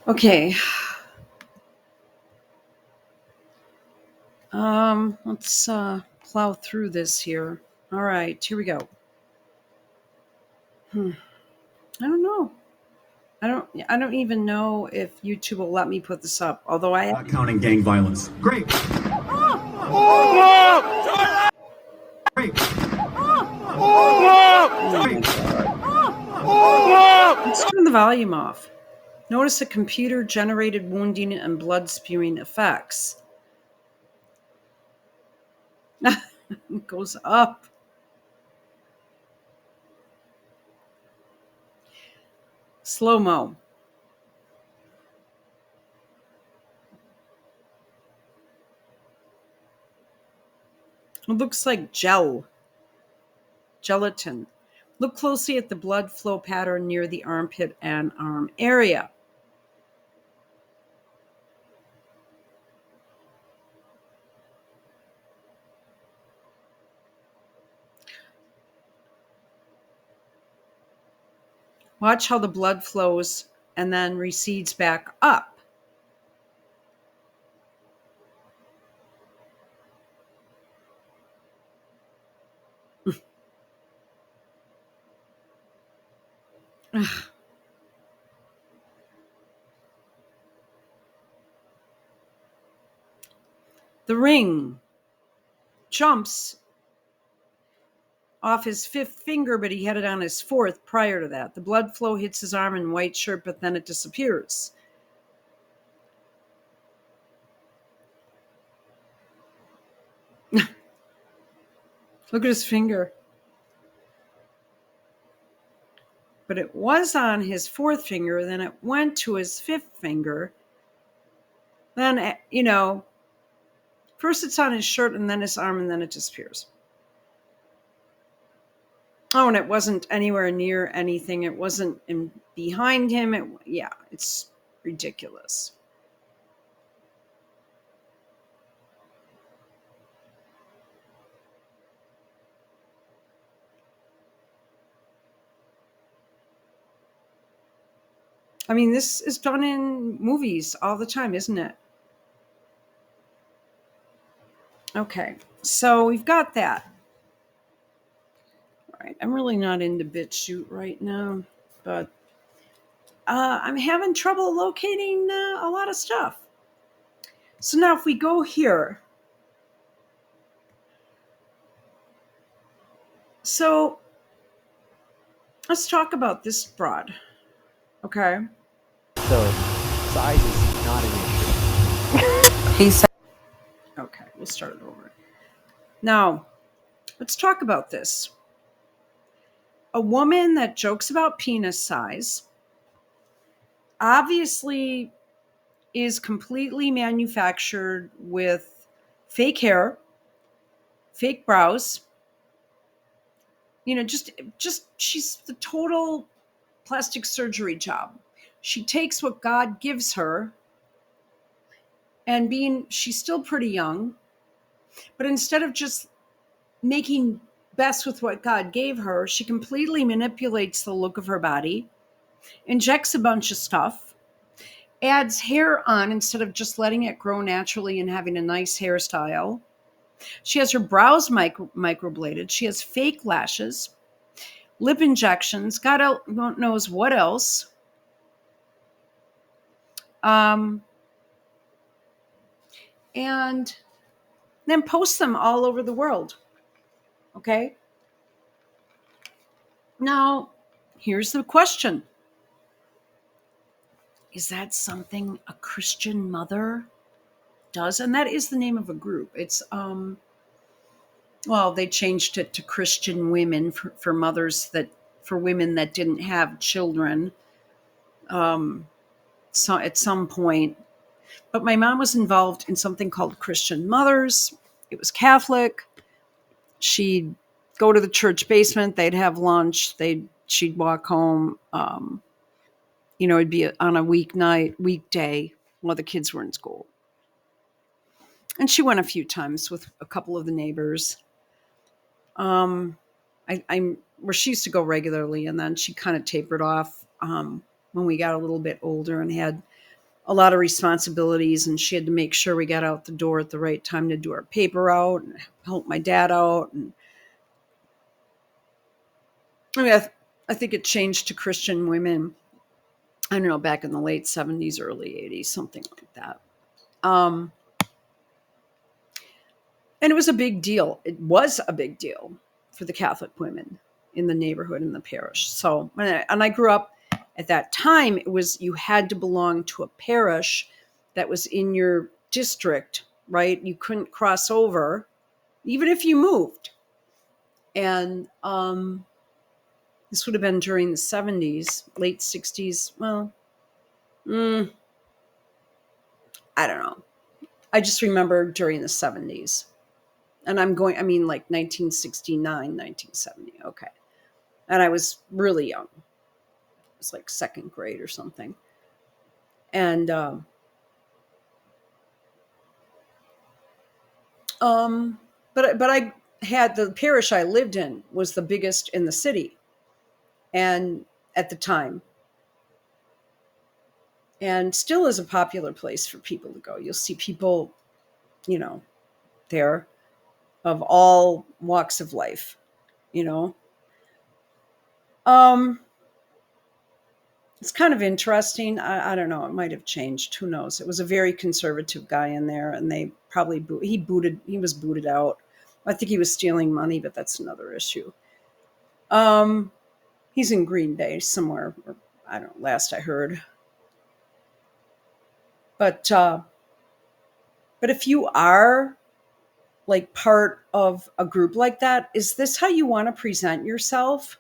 Okay. Let's plow through this here. All right, here we go. I don't know. I don't even know if YouTube will let me put this up. Although I Not counting gang violence. Great. Great. Let's turn the volume off. Notice the computer-generated wounding and blood spewing effects. It goes up. Slow-mo. It looks like gelatin. Look closely at the blood flow pattern near the armpit and arm area. Watch how the blood flows and then recedes back up. The ring jumps off his fifth finger, but he had it on his fourth prior to that. The blood flow hits his arm in white shirt, but then it disappears. Look at his finger. But it was on his fourth finger, then it went to his fifth finger. Then, first it's on his shirt and then his arm and then it disappears. Oh, and it wasn't anywhere near anything. It wasn't behind him. It's ridiculous. I mean, this is done in movies all the time, isn't it? Okay, so we've got that. All right, I'm really not into BitChute right now, but I'm having trouble locating a lot of stuff. So now if we go here, so let's talk about this broad, okay? So size is not an issue. He said, okay, we'll start it over. Now, let's talk about this. A woman that jokes about penis size obviously is completely manufactured with fake hair, fake brows. Just she's the total plastic surgery job. She takes what God gives her, and she's still pretty young, but instead of just making best with what God gave her, she completely manipulates the look of her body, injects a bunch of stuff, adds hair on instead of just letting it grow naturally and having a nice hairstyle. She has her brows microbladed. She has fake lashes, lip injections, God knows what else. And then post them all over the world. Okay? Now, here's the question. Is that something a Christian mother does? And that is the name of a group. It's, they changed it to Christian Women for mothers for women that didn't have children. So at some point, but my mom was involved in something called Christian Mothers. It was Catholic. She'd go to the church basement. They'd have lunch. She'd walk home. It'd be on a weekday while the kids were in school. And she went a few times with a couple of the neighbors. I'm where she used to go regularly, and then she kind of tapered off when we got a little bit older and had a lot of responsibilities, and she had to make sure we got out the door at the right time to do our paper out and help my dad out. And I mean, I think it changed to Christian women, I don't know, back in the late 70s, early 80s, something like that. And it was a big deal. It was a big deal for the Catholic women in the neighborhood, in the parish. So, and I grew up at that time, it was, you had to belong to a parish that was in your district, right? You couldn't cross over, even if you moved. And this would have been during the 70s, late 60s. Well, I don't know. I just remember during the 70s. And I mean like 1969, 1970. Okay. And I was really young. It was like second grade or something. And but I had, the parish I lived in was the biggest in the city, and at the time, and still is a popular place for people to go. You'll see people, you know, there of all walks of life, you know. It's kind of interesting. I don't know. It might have changed. Who knows? It was a very conservative guy in there, and they probably he was booted out. I think he was stealing money, but that's another issue. He's in Green Bay somewhere, or I don't know, last I heard. But if you are like part of a group like that, is this how you want to present yourself?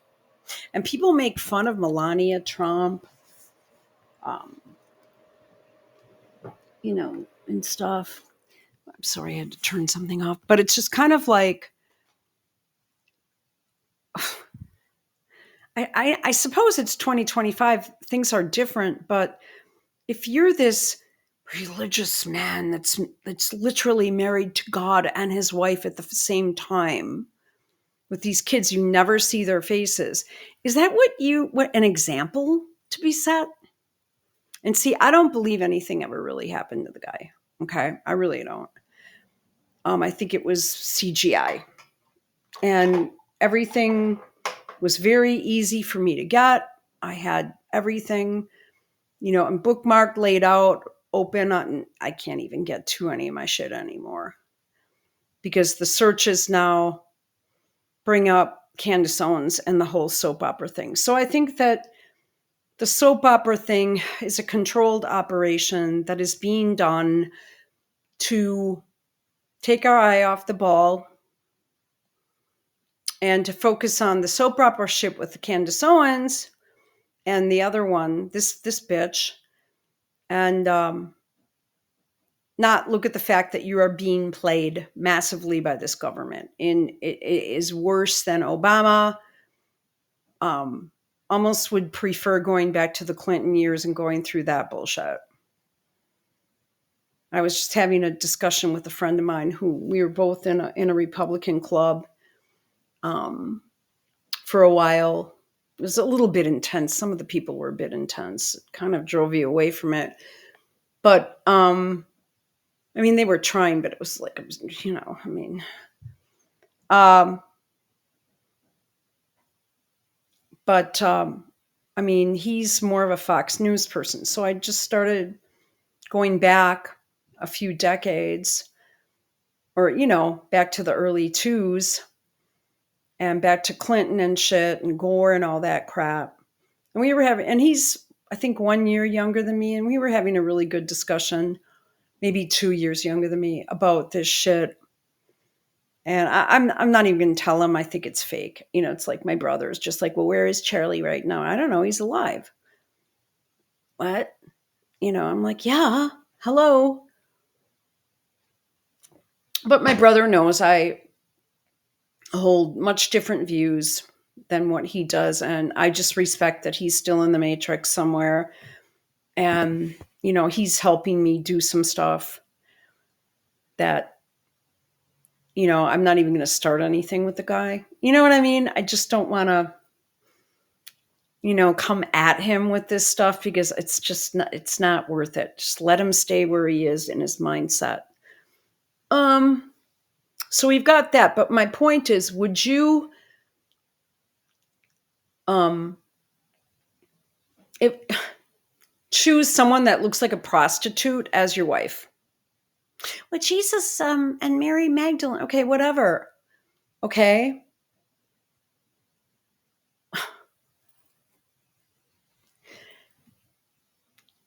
And people make fun of Melania Trump, you know, and stuff. I'm sorry, I had to turn something off, but it's just kind of like, I suppose it's 2025. Things are different, but if you're this religious man that's literally married to God and his wife at the same time with these kids, you never see their faces. Is that what an example to be set? And see, I don't believe anything ever really happened to the guy. Okay, I really don't. I think it was CGI, and everything was very easy for me to get. I had everything, you know, and bookmarked, laid out, open on. I can't even get to any of my shit anymore because the searches now bring up Candace Owens and the whole soap opera thing. So I think that the soap opera thing is a controlled operation that is being done to take our eye off the ball and to focus on the soap opera ship with the Candace Owens and the other one, this bitch, and not look at the fact that you are being played massively by this government. And it is worse than Obama. Almost would prefer going back to the Clinton years and going through that bullshit. I was just having a discussion with a friend of mine who we were both in a Republican club for a while. It was a little bit intense. Some of the people were a bit intense. It kind of drove you away from it. But I mean, they were trying, but it was like, you know, I mean, but I mean, he's more of a Fox News person. So I just started going back a few decades, or, you know, back to the early twos and back to Clinton and shit and Gore and all that crap. And we were having, and he's, I think, 1 year younger than me. And we were having a really good discussion, maybe 2 years younger than me, about this shit. And I'm not even going to tell him I think it's fake. You know, it's like my brother's just like, well, where is Charlie right now? I don't know. He's alive. What? You know, I'm like, yeah, hello. But my brother knows I hold much different views than what he does. And I just respect that he's still in the matrix somewhere. And, you know, he's helping me do some stuff that, you know, I'm not even going to start anything with the guy. You know what I mean? I just don't want to. come at him with this stuff because it's not worth it. Just let him stay where he is in his mindset. So we've got that, but my point is, would you if choose someone that looks like a prostitute as your wife? Well, Jesus and Mary Magdalene. Okay, whatever. Okay.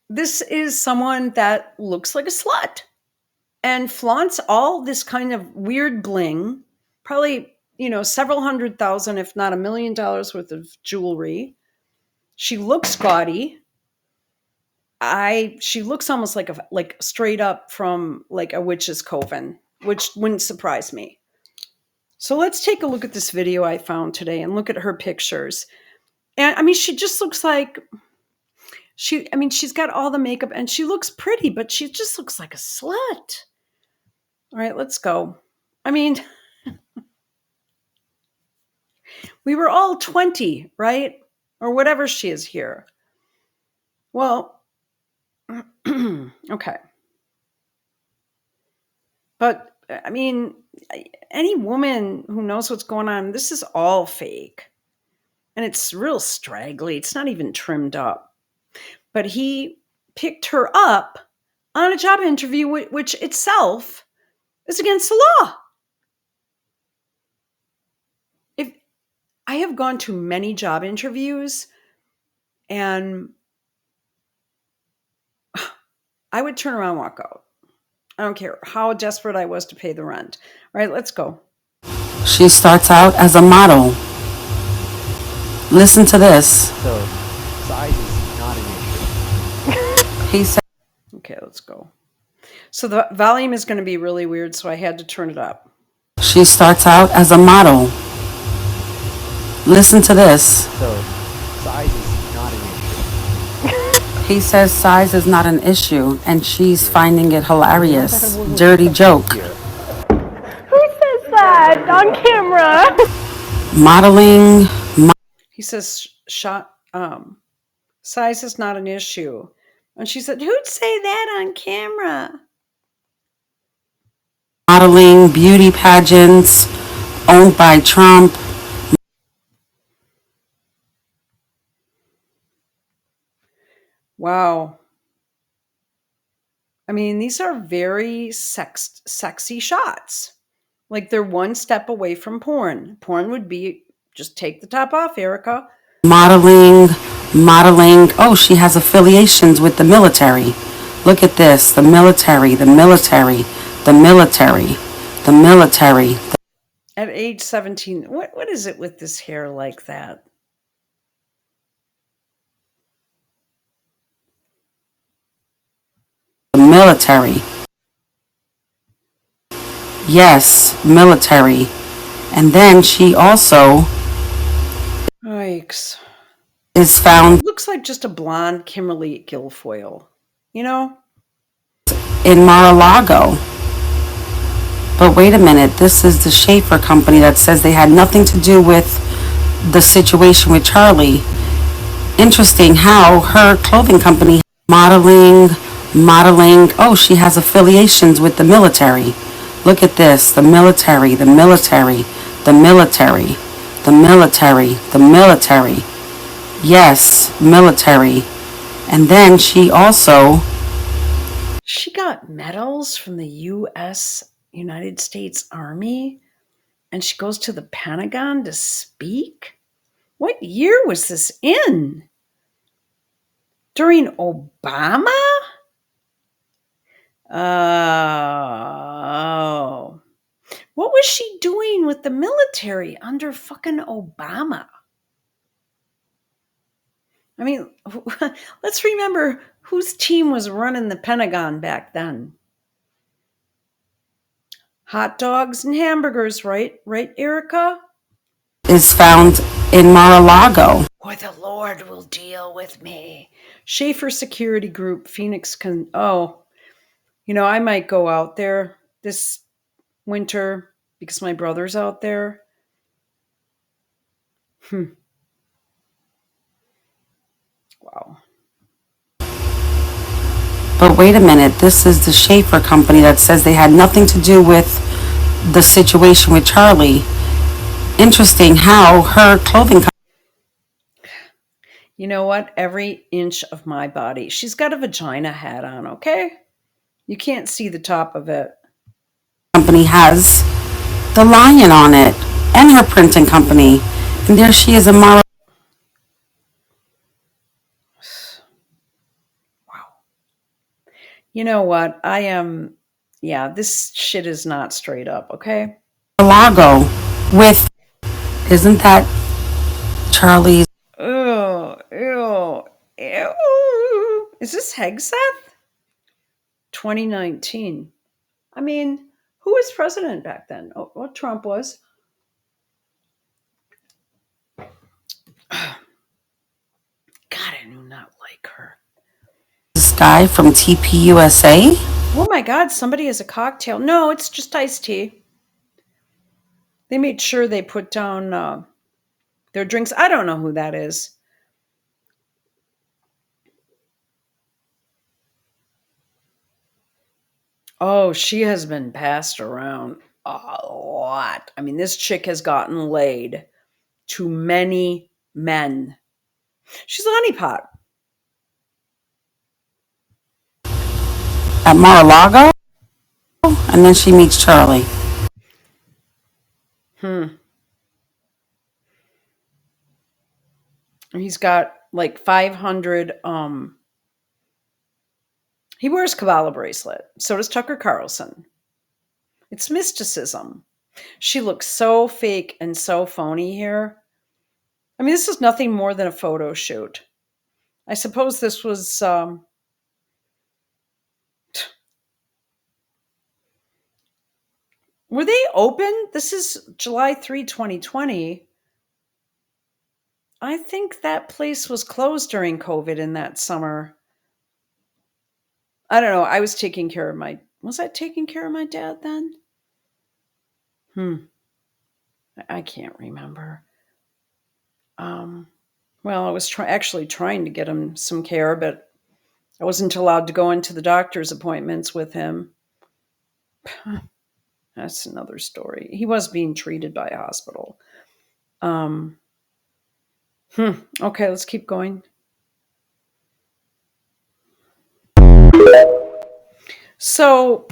This is someone that looks like a slut and flaunts all this kind of weird bling, probably, several $100,000, if not $1 million worth of jewelry. She looks gaudy. She looks almost like straight up from like a witch's coven, which wouldn't surprise me. So let's take a look at this video I found today and look at her pictures. And I mean, she just looks like she's got all the makeup and she looks pretty, but she just looks like a slut. All right, let's go. I mean, we were all 20, right? Or whatever she is here. Well, okay. But I mean, any woman who knows what's going on, this is all fake. And it's real straggly. It's not even trimmed up. But he picked her up on a job interview, which itself is against the law. If I have gone to many job interviews and I would turn around and walk out. I don't care how desperate I was to pay the rent. All right, let's go. She starts out as a model. Listen to this. So, size is not an issue. He said, Okay, let's go. So the volume is going to be really weird, so I had to turn it up. She starts out as a model. Listen to this. So, size is not an issue. He says size is not an issue, and she's finding it hilarious. Dirty joke. Here. Who says that on camera? Modeling. He says, size is not an issue. And she said, who'd say that on camera? Modeling, beauty pageants, owned by Trump. Wow. I mean, these are very sexy shots. Like they're one step away from porn. Porn would be just take the top off, Erika. Modeling. Oh, she has affiliations with the military. Look at this. The military. At age 17, what is it with this hair like that? The military. Yes, military. And then she also Yikes. is found Looks like just a blonde Kimberly Guilfoyle, in Mar-a-Lago. But wait a minute, this is the Schaefer company that says they had nothing to do with the situation with Charlie. Interesting how her clothing company modeling. Oh, she has affiliations with the military. Look at this. The military. Yes, military. And then she got medals from the United States Army, and she goes to the Pentagon to speak? What year was this in? During Obama? Oh. What was she doing with the military under fucking Obama? I mean, let's remember whose team was running the Pentagon back then. Hot dogs and hamburgers, right? Right, Erika? is found in Mar-a-Lago. Or the Lord will deal with me. Schaefer Security Group, Phoenix. I might go out there this winter because my brother's out there. Wow. But wait a minute, this is the Schaefer company that says they had nothing to do with the situation with Charlie. Interesting how her clothing company. You know what? Every inch of my body. She's got a vagina hat on, okay? You can't see the top of it. Company has the lion on it, and her printing company. And there she is, a model. Wow. You know what? This shit is not straight up, okay? Lago with, isn't that Charlie's? Ew, ew, ew. Is this Hegseth? 2019. I mean, who was president back then? Oh, well, Trump was. God, I do not like her. This guy from TPUSA? Oh my God, somebody has a cocktail. No, it's just iced tea. They made sure they put down their drinks. I don't know who that is. Oh, she has been passed around a lot. I mean, this chick has gotten laid to many men. She's a honeypot. At Mar-a-Lago, and then she meets Charlie. He's got like 500 he wears Kabbalah bracelet. So does Tucker Carlson. It's mysticism. She looks so fake and so phony here. I mean, this is nothing more than a photo shoot. I suppose this was were they open? This is July 3, 2020. I think that place was closed during COVID in that summer. I don't know. I was taking care of was I taking care of my dad then? I can't remember. Well, I was actually trying to get him some care, but I wasn't allowed to go into the doctor's appointments with him. That's another story. He was being treated by a hospital. Okay, let's keep going. So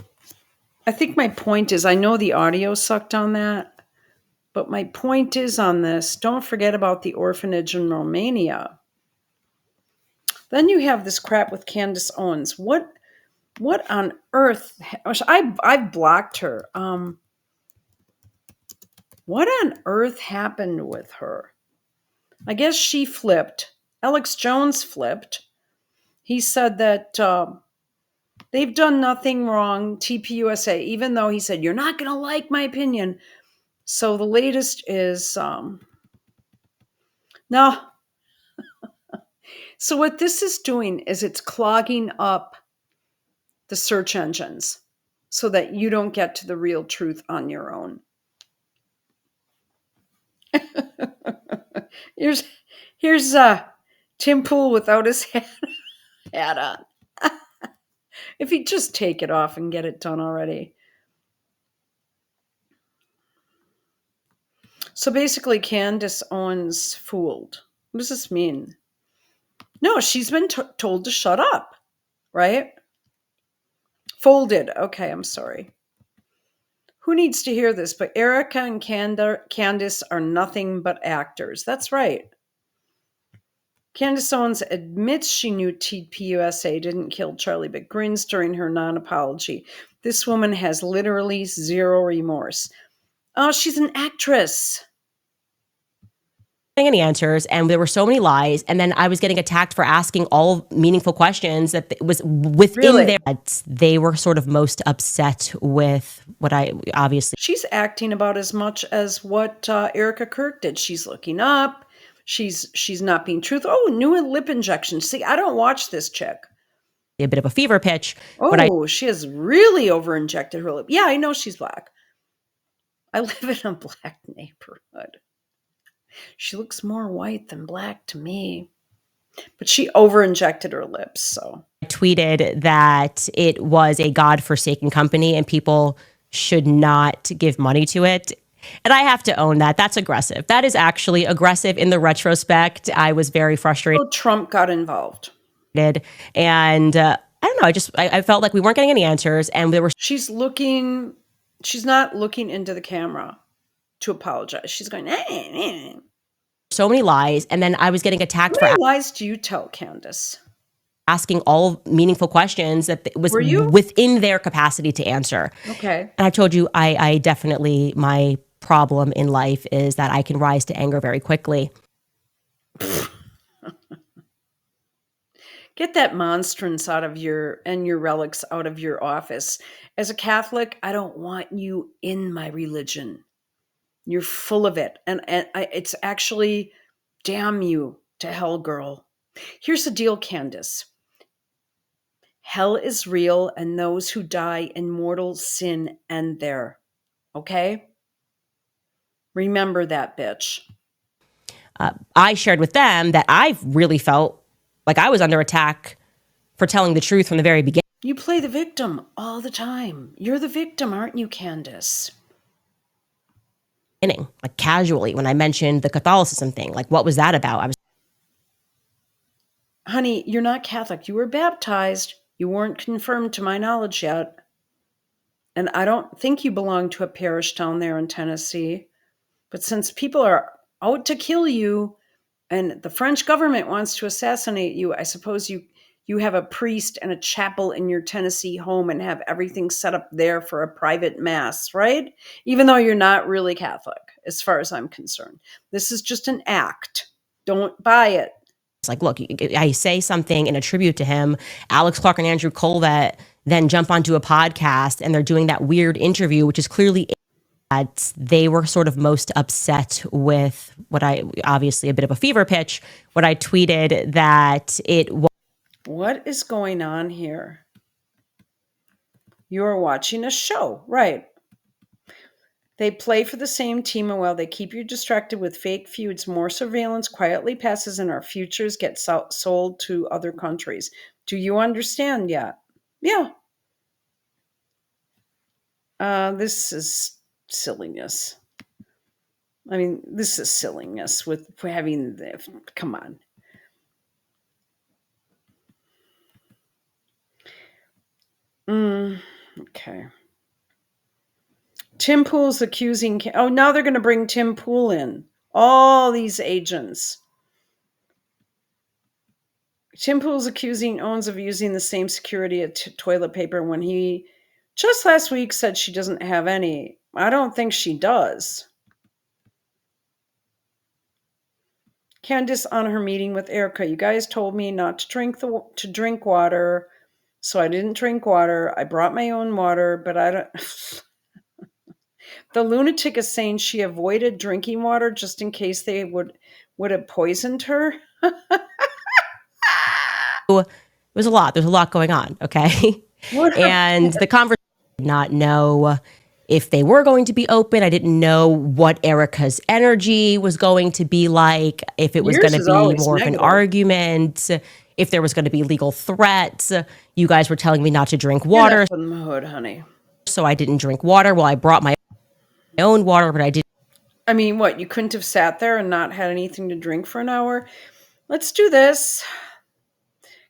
I think my point is, I know the audio sucked on that, but my point is on this, don't forget about the orphanage in Romania. Then you have this crap with Candace Owens. What on earth? I've blocked her. What on earth happened with her? I guess she flipped. Alex Jones flipped. He said that they've done nothing wrong, TPUSA, even though he said, you're not going to like my opinion. So the latest is, no. So what this is doing is it's clogging up the search engines so that you don't get to the real truth on your own. Here's Tim Pool without his hat on. If he'd just take it off and get it done already. So basically, Candace Owens fooled. What does this mean? No, she's been told to shut up, right? Folded. Okay, I'm sorry. Who needs to hear this? But Erika and Candace are nothing but actors. That's right. Candace Owens admits she knew TPUSA didn't kill Charlie, but grins during her non-apology. This woman has literally zero remorse. Oh, she's an actress. Any answers, and there were so many lies, and then I was getting attacked for asking all meaningful questions that was within Really? They were sort of most upset with what I obviously. She's acting about as much as what Erika Kirk did. She's looking up. She's not being truthful. Oh, new lip injection. See, I don't watch this chick. A bit of a fever pitch. Oh, she has really over-injected her lip. Yeah, I know she's black. I live in a black neighborhood. She looks more white than black to me. But she over-injected her lips, so. Tweeted that it was a godforsaken company and people should not give money to it. And I have to own that. That's aggressive. That is actually aggressive in the retrospect. I was very frustrated. So Trump got involved. And I don't know. I felt like we weren't getting any answers. And there were She's not looking into the camera to apologize. She's going, so many lies. And then I was getting attacked How for many lies do you tell, Candace? asking all meaningful questions that was Were you? within their capacity to answer. Okay. And I told you, I definitely, my problem in life is that I can rise to anger very quickly. Get that monstrance out of your relics out of your office. As a Catholic, I don't want you in my religion. You're full of it. And it's actually, damn you to hell, girl. Here's the deal, Candace. Hell is real, and those who die in mortal sin end there. Okay? Remember that, bitch. I shared with them that I really felt like I was under attack for telling the truth from the very beginning. You play the victim all the time. You're the victim, aren't you, Candace? Like casually, when I mentioned the Catholicism thing, like what was that about? I was, Honey, you're not Catholic. You were baptized. You weren't confirmed to my knowledge yet. And I don't think you belong to a parish down there in Tennessee. But since people are out to kill you and the French government wants to assassinate you, I suppose you have a priest and a chapel in your Tennessee home and have everything set up there for a private mass, right? Even though you're not really Catholic, as far as I'm concerned. This is just an act. Don't buy it. it's like, look, I say something in a tribute to him. Alex Clark and Andrew Colvett then jump onto a podcast and they're doing that weird interview, which is clearly that they were sort of most upset with what obviously a bit of a fever pitch, what I tweeted that it was. What is going on here? You're watching a show, right? They play for the same team, and while they keep you distracted with fake feuds, more surveillance quietly passes and our futures get sold to other countries. Do you understand yet? Yeah. This is silliness. I mean, this is silliness with having the, come on. Okay. Tim Pool's accusing. Now they're going to bring Tim Pool in. All these agents. Tim Pool's accusing Owens of using the same security toilet paper when he just last week said she doesn't have any. I don't think she does. Candace on her meeting with Erika. You guys told me not to drink water, so I didn't drink water. I brought my own water, but I don't. The lunatic is saying she avoided drinking water just in case they would have poisoned her. It was a lot. There's a lot going on, okay? And the conversation, I did not know if they were going to be open. I didn't know what Erika's energy was going to be like, if it was going to be more of an argument, if there was going to be legal threats. You guys were telling me not to drink water. From the hood, honey. So I didn't drink water. Well, I brought my own water, but I didn't. I mean, what? You couldn't have sat there and not had anything to drink for an hour? Let's do this.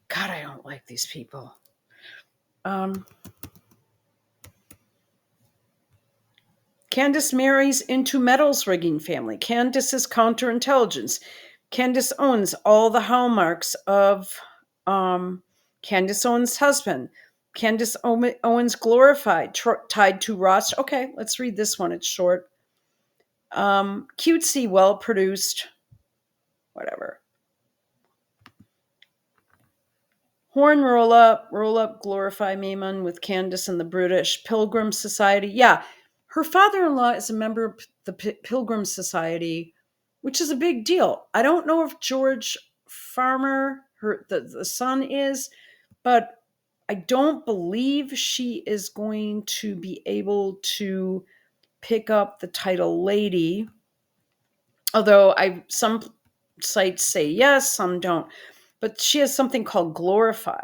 God, I don't like these people. Candace marries into metals rigging family. Candace is counterintelligence. Candace owns all the hallmarks of Candace Owens' husband. Candace Owens glorified, tied to Ross. Okay, let's read this one. It's short. Cutesy, well-produced, whatever. Horn roll up, glorify Maimon with Candace and the British Pilgrim Society. Yeah, her father-in-law is a member of the Pilgrim Society, which is a big deal. I don't know if George Farmer, the son, is, but I don't believe she is going to be able to pick up the title lady. Although some sites say yes, some don't. But she has something called Glorify.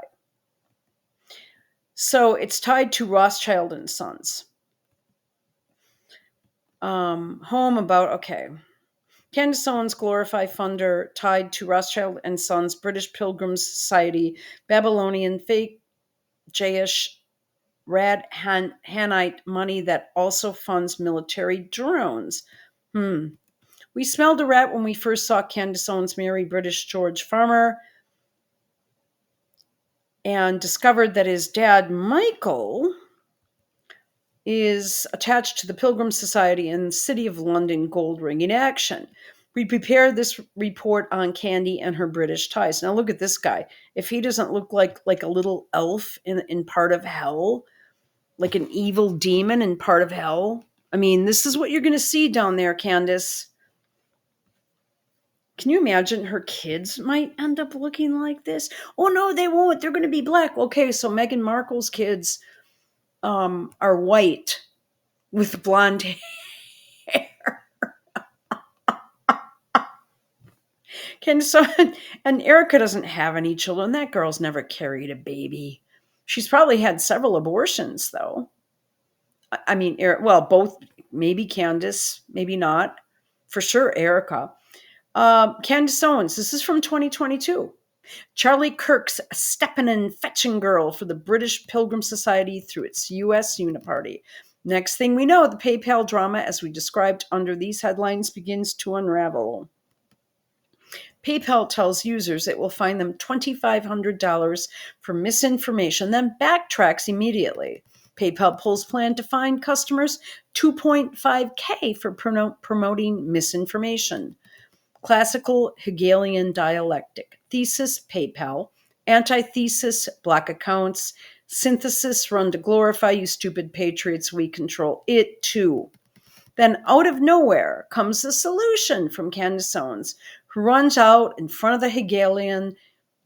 So it's tied to Rothschild and Sons. Home about, okay. Candace Owens Glorify funder tied to Rothschild and Sons, British Pilgrims Society, Babylonian fake Jayish Rad Hanite money that also funds military drones. We smelled a rat when we first saw Candace Owens marry British George Farmer and discovered that his dad, Michael, is attached to the Pilgrim Society and City of London gold ringing action. We prepared this report on Candy and her British ties. Now look at this guy. If he doesn't look like a little elf in part of hell, like an evil demon in part of hell. I mean, this is what you're going to see down there, Candace. Can you imagine her kids might end up looking like this? Oh, no, they won't. They're going to be black. Okay, so Meghan Markle's kids are white with blonde hair. And Erika doesn't have any children. That girl's never carried a baby. She's probably had several abortions, though. I mean, well, both, maybe Candace, maybe not. For sure, Erika. Candace Owens, this is from 2022. Charlie Kirk's steppin' and fetching girl for the British Pilgrim Society through its U.S. Uniparty. Next thing we know, the PayPal drama, as we described under these headlines, begins to unravel. PayPal tells users it will fine them $2,500 for misinformation, then backtracks immediately. PayPal pulls plan to fine customers $2.5K for promoting misinformation. Classical Hegelian dialectic. Thesis, PayPal. Antithesis, black accounts. Synthesis, run to glorify you stupid patriots, we control it too. Then out of nowhere comes the solution from Candace Owens, who runs out in front of the Hegelian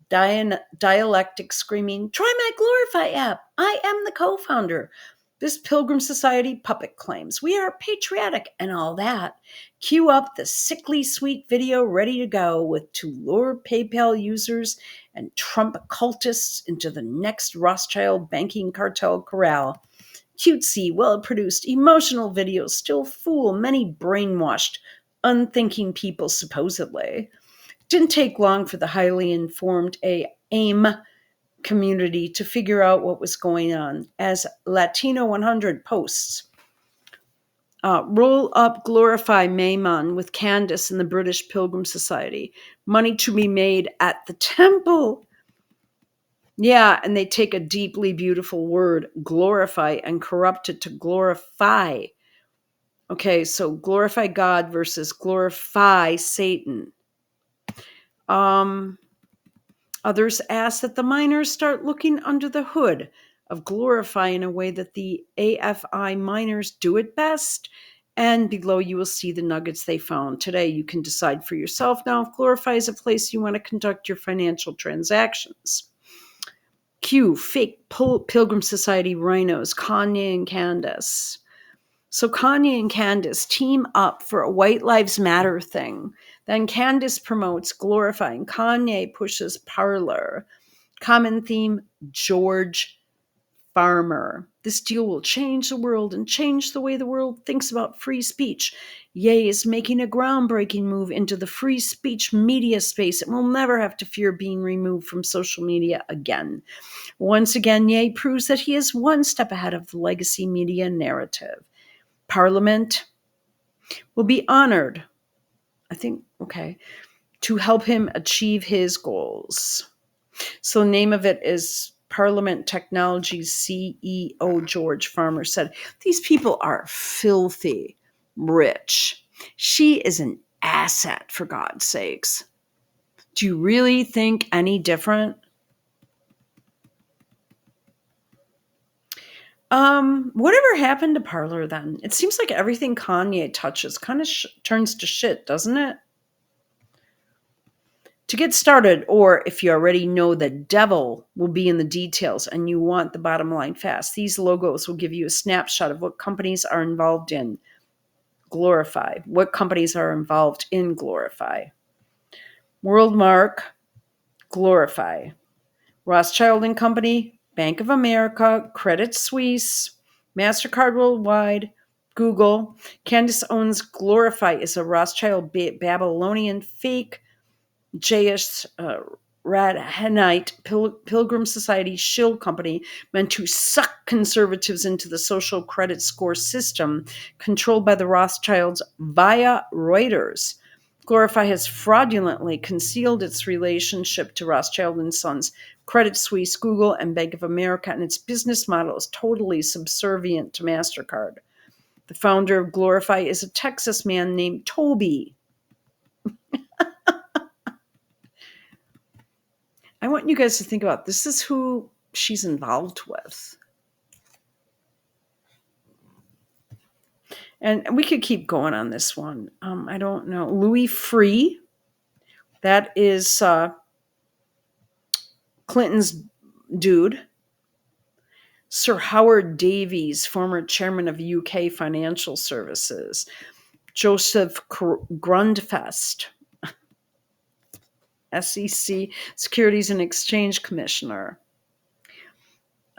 dialectic screaming, "Try my Glorify app. I am the co-founder. This Pilgrim Society puppet claims we are patriotic and all that. Cue up the sickly sweet video ready to go to lure PayPal users and Trump cultists into the next Rothschild banking cartel corral. Cutesy, well-produced, emotional videos still fool many brainwashed, unthinking people, supposedly. Didn't take long for the highly informed AIM community to figure out what was going on, as Latino 100 posts. Roll up Glorify Maimon with Candace and the British Pilgrim Society. Money to be made at the temple. Yeah, and they take a deeply beautiful word, glorify, and corrupt it to glorify. Okay, so glorify God versus glorify Satan. Others ask that the miners start looking under the hood of Glorify in a way that the AFI miners do it best. And below you will see the nuggets they found. Today you can decide for yourself now if Glorify is a place you want to conduct your financial transactions. Q, fake Pilgrim Society rhinos, Kanye and Candace. So Kanye and Candace team up for a White Lives Matter thing. Then Candace promotes Glorifying. Kanye pushes Parler. Common theme, George Farmer. This deal will change the world and change the way the world thinks about free speech. Ye is making a groundbreaking move into the free speech media space and will never have to fear being removed from social media again. Once again, Ye proves that he is one step ahead of the legacy media narrative. Parliament will be honored, I think, to help him achieve his goals. So the name of it is Parliament Technologies CEO George Farmer said, these people are filthy rich. She is an asset, for God's sakes. Do you really think any different? Whatever happened to Parler then? It seems like everything Kanye touches kind of turns to shit, doesn't it? To get started, or if you already know the devil will be in the details and you want the bottom line fast, these logos will give you a snapshot of what companies are involved in Glorify. What companies are involved in Glorify? Worldmark, Glorify, Rothschild and Company, Bank of America, Credit Suisse, MasterCard Worldwide, Google. Candace owns Glorify, is a Rothschild Babylonian fake J.S. Radhanite Pilgrim Society shill company meant to suck conservatives into the social credit score system controlled by the Rothschilds via Reuters. Glorify has fraudulently concealed its relationship to Rothschild and Sons, Credit Suisse, Google, and Bank of America, and its business model is totally subservient to MasterCard. The founder of Glorify is a Texas man named Toby. I want you guys to think about this is who she's involved with. And we could keep going on this one. I don't know. Louis Freeh, that is Clinton's dude. Sir Howard Davies, former chairman of UK Financial Services. Joseph Grundfest, SEC, Securities and Exchange Commissioner.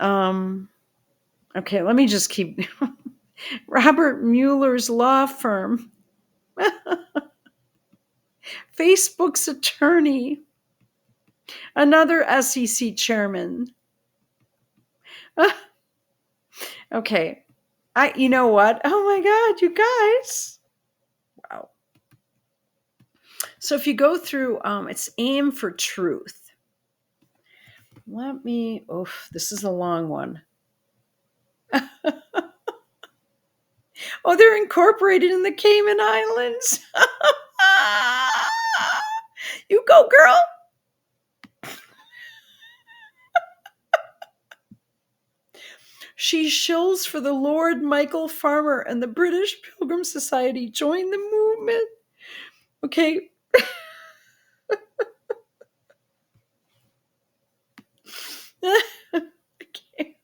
Okay, let me just keep. Robert Mueller's law firm. Facebook's attorney. Another SEC chairman. Okay. You know what? Oh my God, you guys. Wow. So if you go through, it's Aim for Truth. This is a long one. Oh, they're incorporated in the Cayman Islands. You go, girl. She shills for the Lord Michael Farmer and the British Pilgrim Society. Join the movement. Okay. Okay.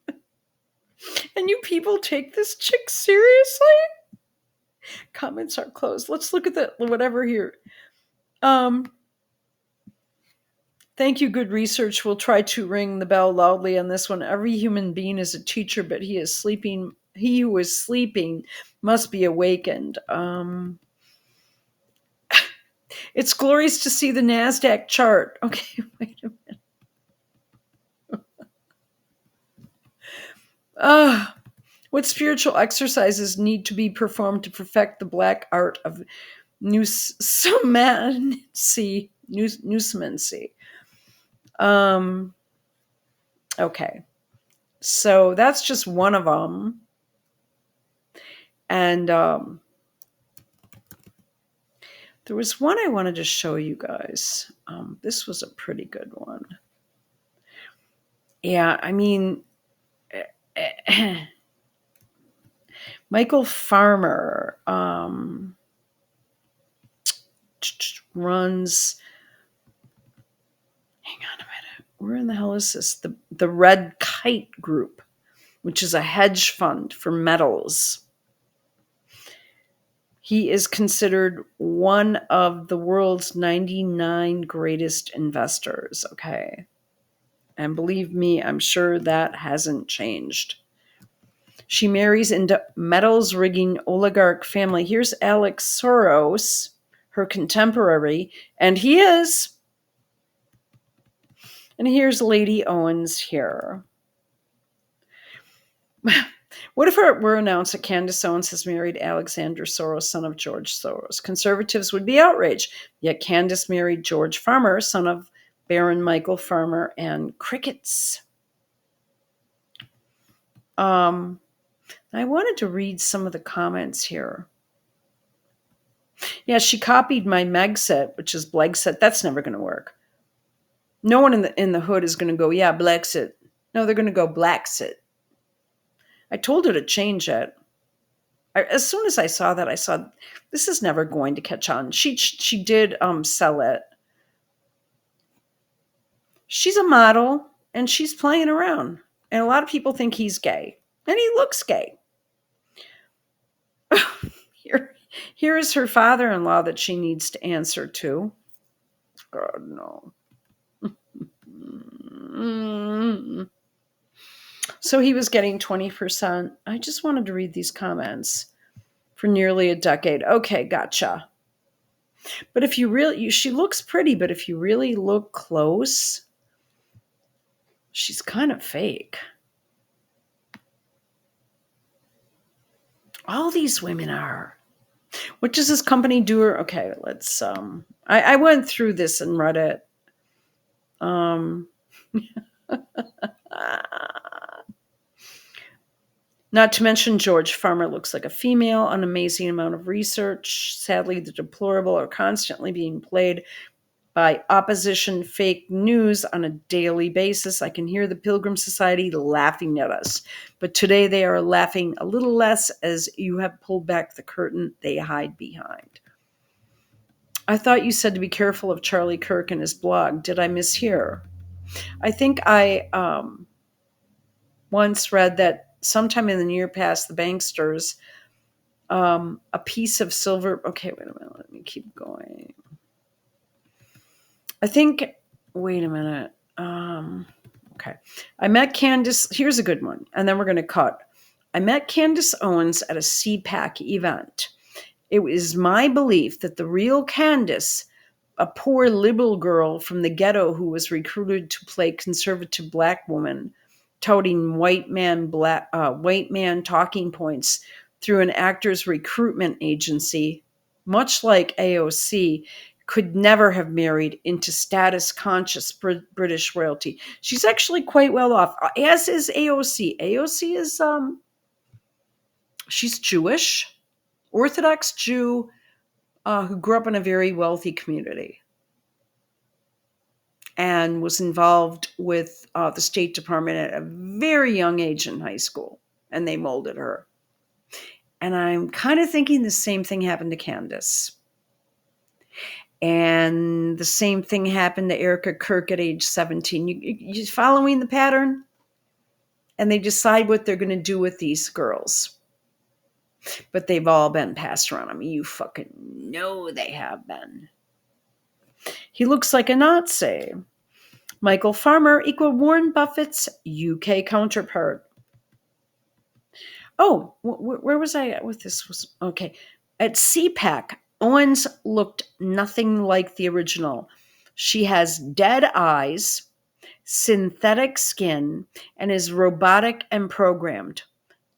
And you people take this chick seriously? Comments are closed. Let's look at the whatever here. Thank you, good research. We'll try to ring the bell loudly on this one. Every human being is a teacher, but he who is sleeping must be awakened. It's glorious to see the NASDAQ chart. Okay, wait a minute. What spiritual exercises need to be performed to perfect the black art of numismacy? Okay. So that's just one of them. And there was one I wanted to show you guys. This was a pretty good one. Yeah, I mean, Michael Farmer runs. Hang on a minute. Where in the hell is this? The Red Kite Group, which is a hedge fund for metals. He is considered one of the world's 99 greatest investors. Okay. And believe me, I'm sure that hasn't changed. She marries into metals rigging oligarch family. Here's Alex Soros, her contemporary, and he is. And here's Lady Owens here. What if it were announced that Candace Owens has married Alexander Soros, son of George Soros? Conservatives would be outraged. Yet Candace married George Farmer, son of Baron Michael Farmer, and crickets. I wanted to read some of the comments here. Yeah, she copied my Megxit, which is Blexit. That's never going to work. No one in the hood is going to go, yeah, Blexit. No, they're going to go Blacksit. I told her to change it. As soon as I saw that, I saw this is never going to catch on. She did sell it. She's a model, and she's playing around. And a lot of people think he's gay. And he looks gay. Here is her father-in-law that she needs to answer to. God, no. So he was getting 20%. I just wanted to read these comments for nearly a decade. Okay, gotcha. But if you really, she looks pretty, but if you really look close, she's kind of fake. All these women are. What does this company do? Okay, let's, I went through this and read it. Not to mention George Farmer looks like a female, an amazing amount of research. Sadly, the deplorable are constantly being played by opposition fake news on a daily basis. I can hear the Pilgrim Society laughing at us, but today they are laughing a little less as you have pulled back the curtain they hide behind. I thought you said to be careful of Charlie Kirk and his blog. Did I mishear? I think I once read that sometime in the near past, the banksters, a piece of silver. Okay, wait a minute. Let me keep going. I think, wait a minute. Okay. I met Candace. Here's a good one. And then we're going to cut. I met Candace Owens at a CPAC event. It was my belief that the real Candace, a poor liberal girl from the ghetto who was recruited to play conservative black woman, touting white man talking points through an actor's recruitment agency, much like AOC, could never have married into status-conscious British royalty. She's actually quite well off, as is AOC. AOC is, she's Jewish, Orthodox Jew, who grew up in a very wealthy community and was involved with the State Department at a very young age in high school, and they molded her. And I'm kind of thinking the same thing happened to Candace. And the same thing happened to Erika Kirk at age 17. You following the pattern? And they decide what they're going to do with these girls. But they've all been passed around. I mean, you fucking know they have been. He looks like a Nazi. Michael Farmer equal Warren Buffett's UK counterpart. Oh, where was I at with this? Okay. At CPAC, Owens looked nothing like the original. She has dead eyes, synthetic skin, and is robotic and programmed.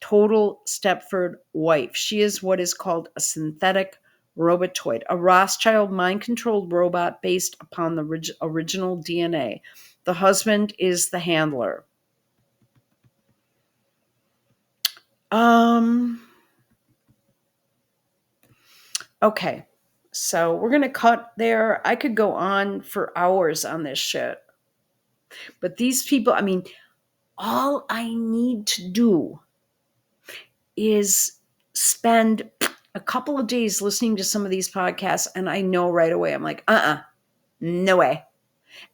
Total Stepford wife. She is what is called a synthetic robotoid, a Rothschild mind-controlled robot based upon the original DNA. The husband is the handler. Okay, so we're going to cut there. I could go on for hours on this shit. But these people, I mean, all I need to do is spend a couple of days listening to some of these podcasts, and I know right away, I'm like, no way.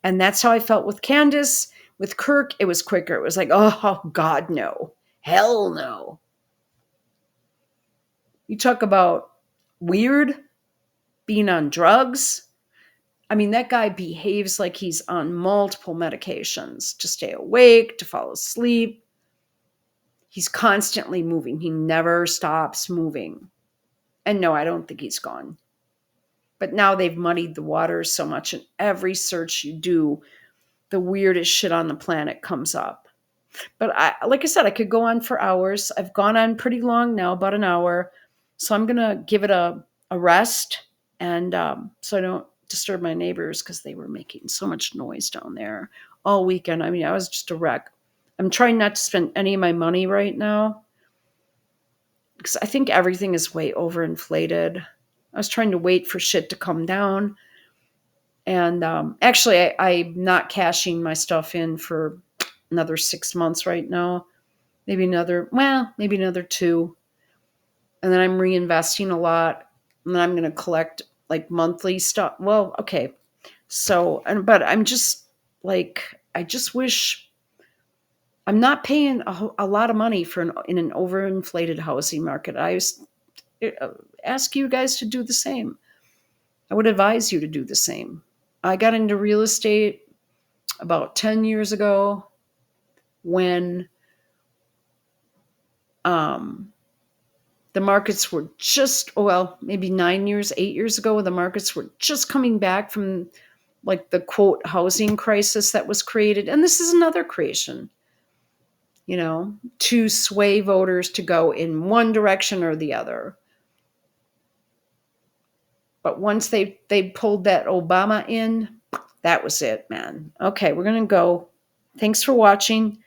And that's how I felt with Candace. With Kirk, it was quicker. It was like, oh, God, no. Hell no. You talk about weird, being on drugs. I mean, that guy behaves like he's on multiple medications to stay awake, to fall asleep. He's constantly moving. He never stops moving. And no, I don't think he's gone. But now they've muddied the waters so much, and every search you do, the weirdest shit on the planet comes up. But like I said, I could go on for hours. I've gone on pretty long now, about an hour. So I'm going to give it a rest, and so I don't disturb my neighbors because they were making so much noise down there all weekend. I mean, I was just a wreck. I'm trying not to spend any of my money right now because I think everything is way overinflated. I was trying to wait for shit to come down. And actually, I'm not cashing my stuff in for another 6 months right now. Maybe another 2. And then I'm reinvesting a lot. And then I'm going to collect like monthly stuff. Well, okay. So, but I'm just like, I just wish I'm not paying a lot of money in an overinflated housing market. I ask you guys to do the same. I would advise you to do the same. I got into real estate about 10 years ago when the markets were just, well, maybe 8 years ago, the markets were just coming back from like the quote housing crisis that was created. And this is another creation, to sway voters to go in one direction or the other. But once they pulled that Obama in, that was it, man. Okay, we're going to go. Thanks for watching.